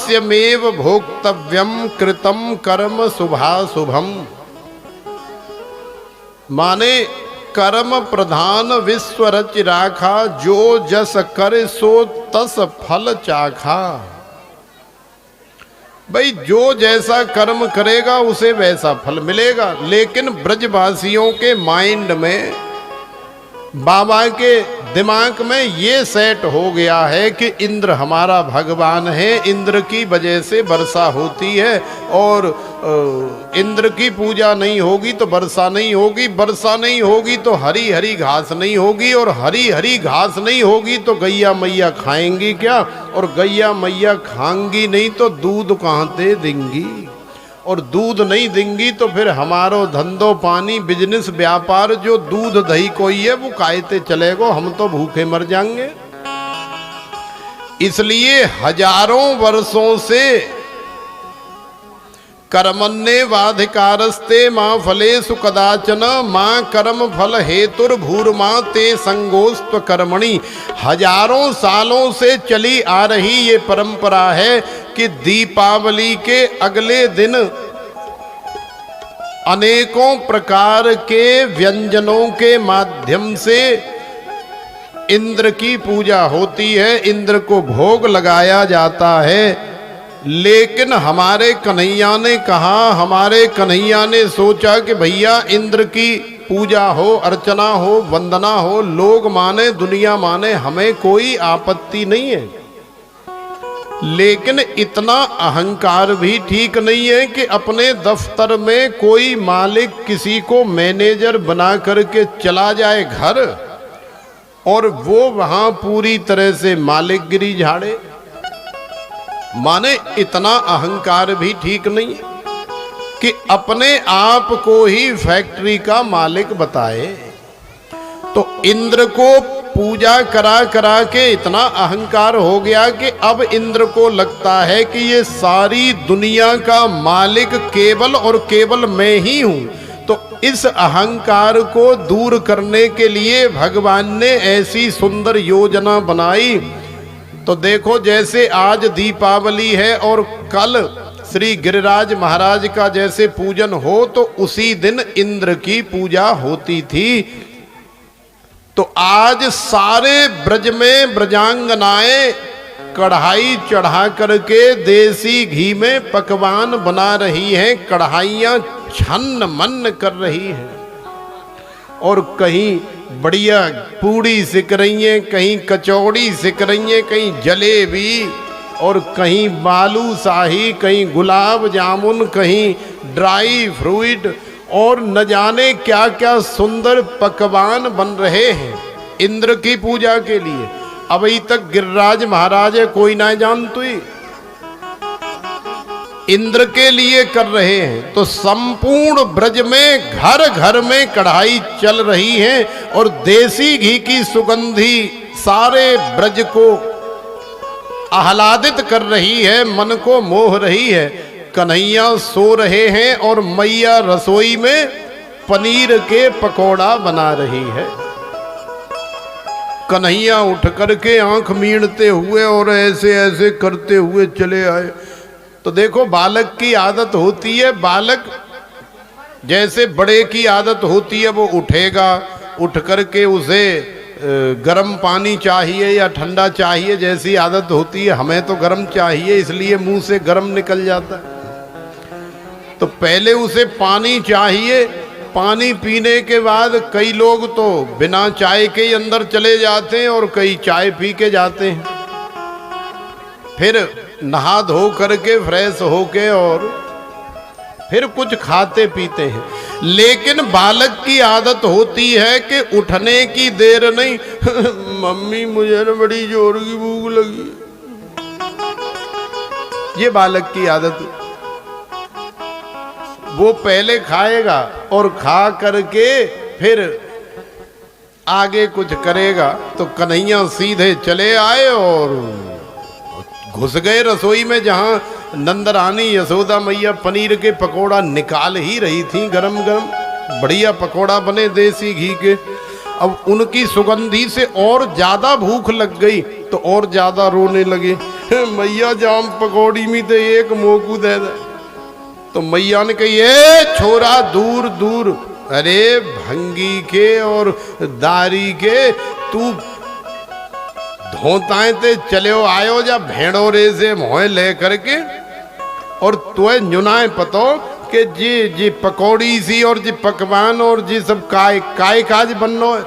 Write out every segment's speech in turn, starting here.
स्वमेव भोक्तव्यम कृतम कर्म शुभाशुभम। माने कर्म प्रधान विश्व रच राखा, जो जस करे सो तस फल चाखा। भाई जो जैसा कर्म करेगा उसे वैसा फल मिलेगा। लेकिन ब्रजवासियों के माइंड में, बाबा के दिमाग में ये सेट हो गया है कि इंद्र हमारा भगवान है, इंद्र की वजह से वर्षा होती है, और इंद्र की पूजा नहीं होगी तो वर्षा नहीं होगी, वर्षा नहीं होगी तो हरी हरी घास नहीं होगी, और हरी हरी घास नहीं होगी तो गैया मैया खाएंगी क्या, और गैया मैया खाएंगी नहीं तो दूध कहाँ से देंगी, और दूध नहीं देंगी तो फिर हमारो धंधो पानी बिजनेस व्यापार जो दूध दही कोई है वो कायते चलेगो, हम तो भूखे मर जाएंगे। इसलिए हजारों वर्षों से कर्मण्ये वाधिकारस्ते मां फलेषु कदाचन, मां कर्म फल हेतुर्भूर्मा ते संगोस्त्व कर्मणि। हजारों सालों से चली आ रही ये परंपरा है कि दीपावली के अगले दिन अनेकों प्रकार के व्यंजनों के माध्यम से इंद्र की पूजा होती है, इंद्र को भोग लगाया जाता है। लेकिन हमारे कन्हैया ने कहा, हमारे कन्हैया ने सोचा कि भैया इंद्र की पूजा हो, अर्चना हो, वंदना हो, लोग माने दुनिया माने, हमें कोई आपत्ति नहीं है। लेकिन इतना अहंकार भी ठीक नहीं है कि अपने दफ्तर में कोई मालिक किसी को मैनेजर बना करके चला जाए घर, और वो वहां पूरी तरह से मालिकगिरी झाड़े। माने इतना अहंकार भी ठीक नहीं कि अपने आप को ही फैक्ट्री का मालिक बताए। तो इंद्र को पूजा करा करा के इतना अहंकार हो गया कि अब इंद्र को लगता है कि ये सारी दुनिया का मालिक केवल और केवल मैं ही हूं। तो इस अहंकार को दूर करने के लिए भगवान ने ऐसी सुंदर योजना बनाई। तो देखो, जैसे आज दीपावली है और कल श्री गिरिराज महाराज का जैसे पूजन हो, तो उसी दिन इंद्र की पूजा होती थी। तो आज सारे ब्रज में ब्रजांगनाएं कढ़ाई चढ़ा करके देसी घी में पकवान बना रही हैं, कढ़ाइयाँ छन्न मन कर रही हैं, और कहीं बढ़िया पूड़ी सिक रही हैं, कहीं कचौड़ी सिक रही हैं, कहीं जलेबी, और कहीं बालूशाही, कहीं गुलाब जामुन, कहीं ड्राई फ्रूट, और न जाने क्या क्या सुंदर पकवान बन रहे हैं इंद्र की पूजा के लिए। अभी तक गिरिराज महाराज है कोई ना जानतो ही, इंद्र के लिए कर रहे हैं। तो संपूर्ण ब्रज में घर घर में कढ़ाई चल रही है, और देसी घी की सुगंधी सारे ब्रज को आह्लादित कर रही है, मन को मोह रही है। कन्हैया सो रहे हैं और मैया रसोई में पनीर के पकौड़ा बना रही है। कन्हैया उठ करके आंख मींड़ते हुए और ऐसे ऐसे करते हुए चले आए। तो देखो, बालक की आदत होती है, बालक जैसे बड़े की आदत होती है, वो उठेगा, उठ करके उसे गर्म पानी चाहिए या ठंडा चाहिए, जैसी आदत होती है। हमें तो गर्म चाहिए, इसलिए मुंह से गर्म निकल जाता है। तो पहले उसे पानी चाहिए, पानी पीने के बाद कई लोग तो बिना चाय के ही अंदर चले जाते हैं और कई चाय पी के जाते हैं। फिर नहा धो करके फ्रेश होके और फिर कुछ खाते पीते हैं। लेकिन बालक की आदत होती है कि उठने की देर नहीं मम्मी मुझे ना बड़ी जोर की भूख लगी, ये बालक की आदत। वो पहले खाएगा और खा करके फिर आगे कुछ करेगा। तो कन्हैया सीधे चले आए और घुस गए रसोई में, जहां नंदरानी यशोदा मैया पनीर के पकोड़ा निकाल ही रही थी, गरम गरम बढ़िया पकोड़ा बने देसी घी के। अब उनकी सुगंधी से और ज्यादा भूख लग गई तो और ज्यादा रोने लगे। मैया जाम पकौड़ी में तो एक मोकू दे दे। तो मैया ने कही ए छोरा दूर दूर, अरे भंगी के और दारी के तू धोताए ते चले आयो जा भेड़ोरे से मोह ले करके, और तुए नुनाए पतो कि जी पकौड़ी सी और जी पकवान और जी सब काय काज बननो है।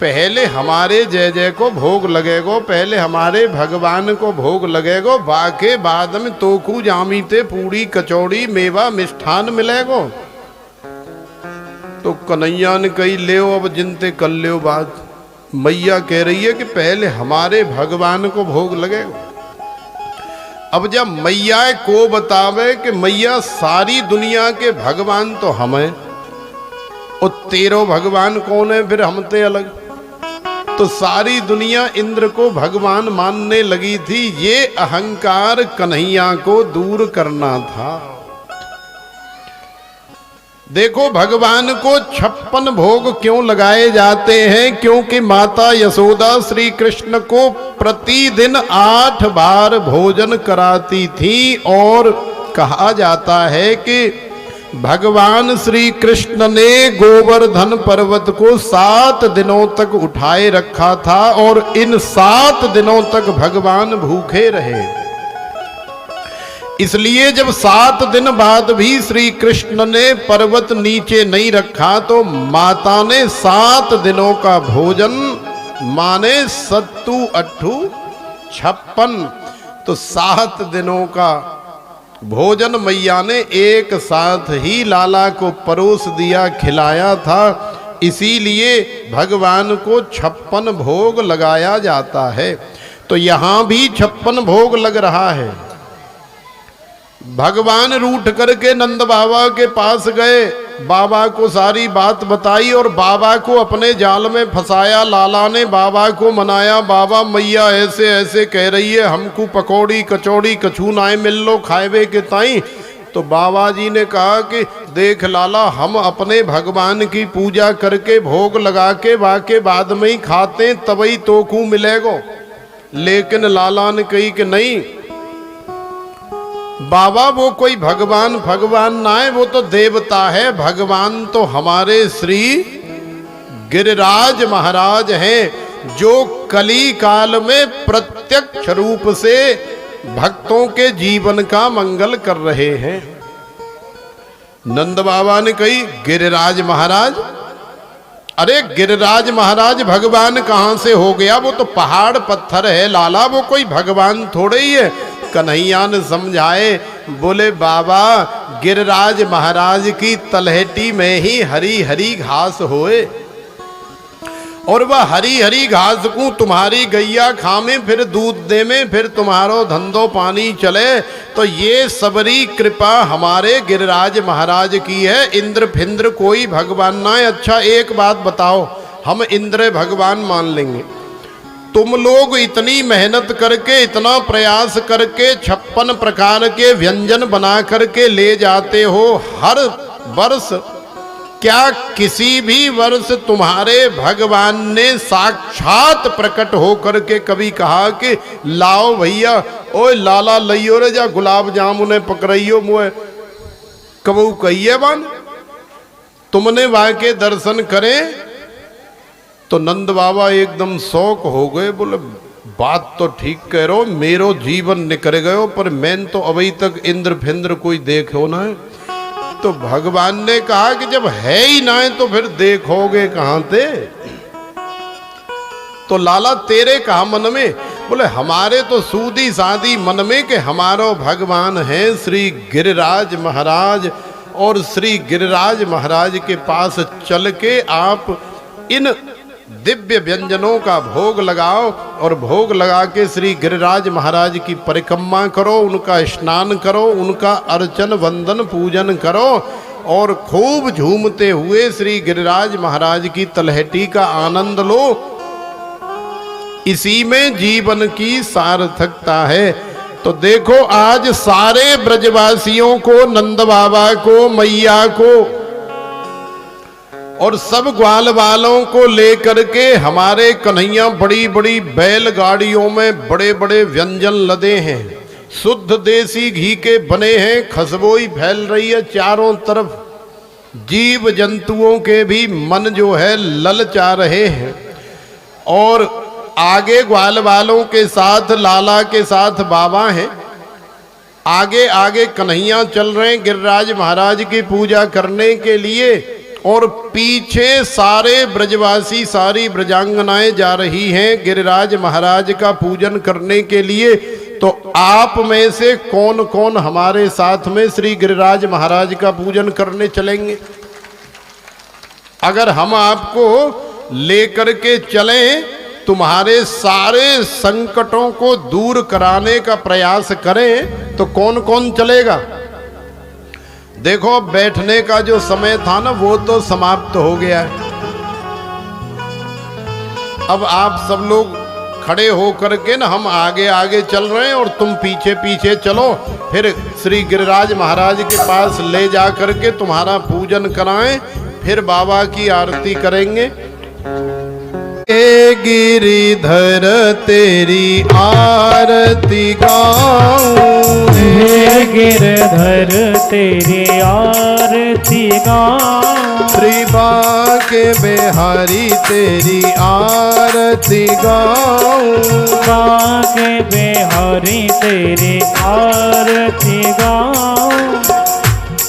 पहले हमारे जय जय को भोग लगेगो, पहले हमारे भगवान को भोग लगेगो, बाके बाद में तोकू जामीते पूरी कचौड़ी मेवा मिष्ठान मिलेगो। तो कन्हैया ने कही ले अब जिनते कर ले बात। मैया कह रही है कि पहले हमारे भगवान को भोग लगेगा। अब जब मैया को बतावे कि मैया सारी दुनिया के भगवान तो हम हैं और तेरो भगवान कौन है फिर हमते अलग। तो सारी दुनिया इंद्र को भगवान मानने लगी थी। ये अहंकार कन्हैया को दूर करना था। देखो भगवान को 56 भोग क्यों लगाए जाते हैं? क्योंकि माता यशोदा श्री कृष्ण को प्रतिदिन 8 बार भोजन कराती थी। और कहा जाता है कि भगवान श्री कृष्ण ने गोवर्धन पर्वत को 7 दिनों तक उठाए रखा था और इन 7 दिनों तक भगवान भूखे रहे। इसलिए जब 7 दिन बाद भी श्री कृष्ण ने पर्वत नीचे नहीं रखा तो माता ने 7 दिनों का भोजन माने 7 8 56 तो 7 दिनों का भोजन मैया ने एक साथ ही लाला को परोस दिया, खिलाया था। इसीलिए भगवान को 56 भोग लगाया जाता है। तो यहां भी 56 भोग लग रहा है। भगवान रूठ करके नंद बाबा के पास गए, बाबा को सारी बात बताई और बाबा को अपने जाल में फंसाया। लाला ने बाबा को मनाया, बाबा मैया ऐसे ऐसे कह रही है, हमको पकौड़ी कचौड़ी कछू नाए मिल लो खाएबे के ताई। तो बाबा जी ने कहा कि देख लाला, हम अपने भगवान की पूजा करके भोग लगा के वाके बाद में ही खाते तभी तो को मिलेगो। लेकिन लाला ने कही कि नहीं बाबा, वो कोई भगवान ना है, वो तो देवता है। भगवान तो हमारे श्री गिरिराज महाराज हैं, जो कली काल में प्रत्यक्ष रूप से भक्तों के जीवन का मंगल कर रहे हैं। नंद बाबा ने कही गिरिराज महाराज, अरे गिरिराज महाराज भगवान कहां से हो गया? वो तो पहाड़ पत्थर है लाला, वो कोई भगवान थोड़े ही है। कन्हैया ने समझाए, बोले बाबा गिरिराज महाराज की तलहटी में ही हरी हरी घास होए और वह हरी हरी घास को तुम्हारी गैया खामे, फिर दूध दे में, फिर तुम्हारो धंधो पानी चले। तो ये सबरी कृपा हमारे गिरिराज महाराज की है। इंद्र फिंद्र कोई भगवान ना है। अच्छा एक बात बताओ, हम इंद्र भगवान मान लेंगे, तुम लोग इतनी मेहनत करके इतना प्रयास करके 56 प्रकार के व्यंजन बना करके ले जाते हो हर वर्ष, क्या किसी भी वर्ष तुम्हारे भगवान ने साक्षात प्रकट होकर के कभी कहा कि लाओ भैया ओए लाला लइयो रे जा गुलाब जामुने पकड़ियो मुए? कबू कहिए बान तुमने वहां के दर्शन करें? तो नंद बाबा एकदम शौक हो गए, बोले बात तो ठीक कह रहे हो, मेरो जीवन निकल गयो, पर मैं तो अभी तक इंद्र फिंद्र कोई देखो ना है। तो भगवान ने कहा कि जब है ही ना है तो फिर देखोगे कहां थे? तो लाला तेरे कहा मन में? बोले हमारे तो सूदी सादी मन में कि हमारो भगवान है श्री गिरिराज महाराज, और श्री गिरिराज महाराज के पास चल के आप इन दिव्य व्यंजनों का भोग लगाओ और भोग लगा के श्री गिरिराज महाराज की परिक्रमा करो, उनका स्नान करो, उनका अर्चन वंदन पूजन करो और खूब झूमते हुए श्री गिरिराज महाराज की तलहटी का आनंद लो। इसी में जीवन की सार्थकता है। तो देखो आज सारे ब्रजवासियों को, नंद बाबा को, मैया को और सब ग्वाल वालों को लेकर के हमारे कन्हैया बड़ी बड़ी बैलगाड़ियों में बड़े बड़े व्यंजन लदे हैं, शुद्ध देसी घी के बने हैं, खुशबू फैल रही है चारों तरफ, जीव जंतुओं के भी मन जो है ललचा रहे हैं। और आगे ग्वाल वालों के साथ लाला के साथ बाबा हैं, आगे आगे कन्हैया चल रहे हैं गिरिराज महाराज की पूजा करने के लिए, और पीछे सारे ब्रजवासी सारी ब्रजांगनाएं जा रही हैं गिरिराज महाराज का पूजन करने के लिए। तो आप में से कौन कौन हमारे साथ में श्री गिरिराज महाराज का पूजन करने चलेंगे? अगर हम आपको लेकर के चलें, तुम्हारे सारे संकटों को दूर कराने का प्रयास करें, तो कौन कौन चलेगा? देखो, बैठने का जो समय था ना वो तो समाप्त हो गया है। अब आप सब लोग खड़े हो करके ना, हम आगे आगे चल रहे हैं और तुम पीछे पीछे चलो, फिर श्री गिरिराज महाराज के पास ले जा करके तुम्हारा पूजन कराएं, फिर बाबा की आरती करेंगे। हे गिरिधर तेरी आरती गाऊं, हे गिरधर तेरी आरती गाऊं, श्री बांके बिहारी तेरी आरती गाऊं, बांके बिहारी तेरी आरती गाऊं,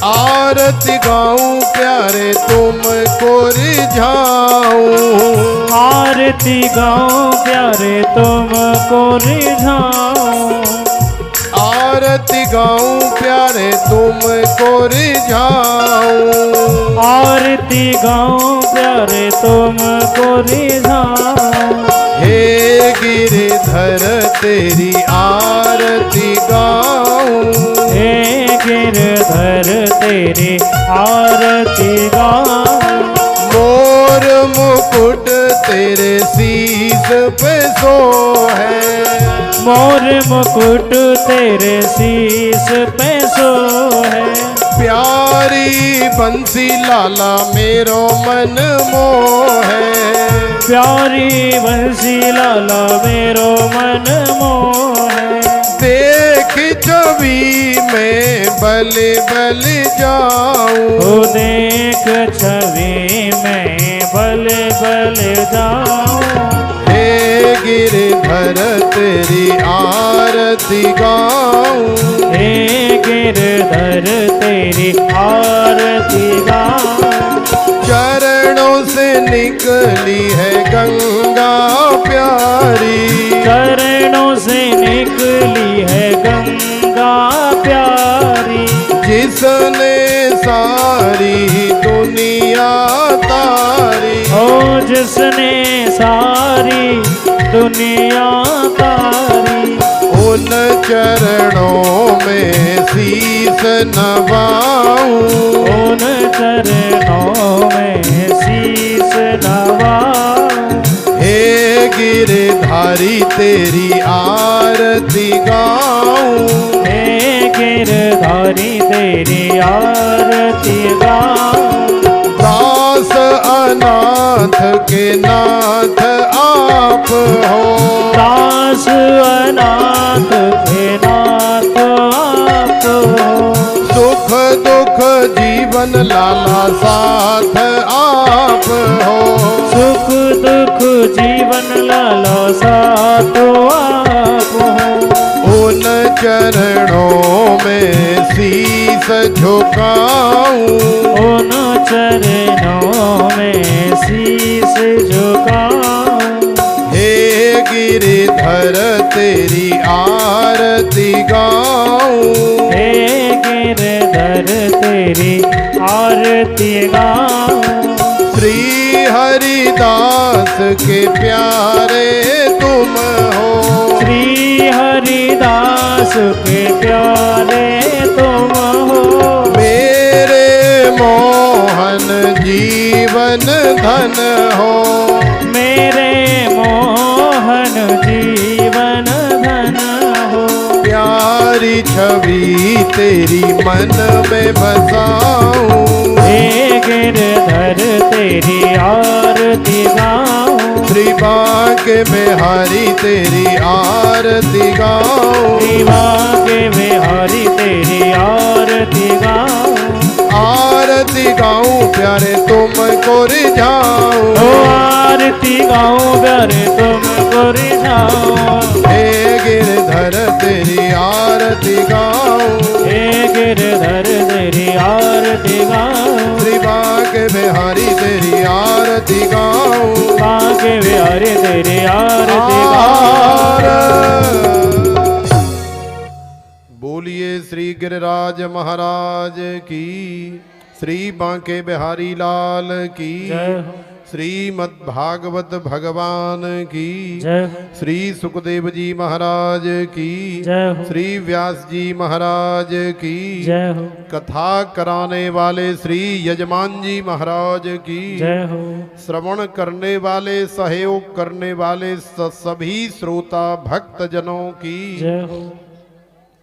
आरती गाऊं प्यारे तुमको रिझाऊं, आरती गाऊं प्यारे तुमको रिझाऊं, आरती गाऊं प्यारे तुमको रिझाऊं, आरती गाऊं प्यारे तुमको रिझाऊं, हे गिरिधर तेरी आरती गाऊं, हे गिरधर तेरी आरती गाऊं, मोर मुकुट तेरे शीश पे सो है, मोर मुकुट तेरे शीश पे सो है, प्यारी बंसी लाला मेरो मन मोह है, प्यारी बंसी लाला मेरो मन मोह है, देख छवि में बल बल जाऊं, ओ देख छवि में बल बल जाऊं, हे गिरिधर तेरी आरती गाऊं, हे गिरधर तेरी आरती गाऊं, चरणों से निकली है गंगा प्यारी, चरणों से निकली है गंगा प्यारी, जिसने सारी दुनिया तारी, ओ जिसने सारी दुनिया तारी, उन चरणों में शीस नवाऊं, उन चरणों में शीस नवाऊं, हे गिरधारी तेरी आरती गाऊं, हे गिरधारी तेरी आरती गाऊं, दास अनाथ के नाथ आप हो, दास अनाथ के नाथ आप हो, सुख दुख जीवन लाला साथ आप हो, सुख दुख जीवन लाला साथो आप हो, उन चरणों में शीस झुकाऊं, उन चरणों में शीस झुकाऊं, हे गिरिधर तेरी आरती गाऊं, हे गिरधर तेरी आरती गाऊं, श्री हरिदास के प्यारे तुम हो, श्री हरिदास के प्यारे तुम हो, मेरे मोहन जीवन धन हो, मेरे मोहन जीवन धन हो, प्यारे तुम्हारी छवि तेरी मन में बसाऊं। हे गिरधर तेरी आरती गाऊं। श्री बांके बिहारी तेरी आरती गाऊं। श्री बांके बिहारी तेरी आरती गाऊं। आरती गाऊं प्यारे तुमको रिझाऊं। ओ आरती गाऊं प्यारे तुमको रिझाऊं। हे गिरधर तेरी आरती गाऊं। हे गिरधर तेरी आरती गाऊं। श्री बांके बिहारी तेरी आरती गाऊं। बांके बिहारी तेरी आरती गाऊं। बोलिए श्री गिरिराज महाराज की, श्री बांके बिहारी लाल की, जय हो। श्रीमद् भागवत भगवान की, जय हो। श्री सुखदेव जी महाराज की, जय हो। श्री व्यास जी महाराज की, जय हो। कथा कराने वाले श्री यजमान जी महाराज की, जय हो। श्रवण करने वाले सहयोग करने वाले सभी श्रोता भक्त जनों की जय हो।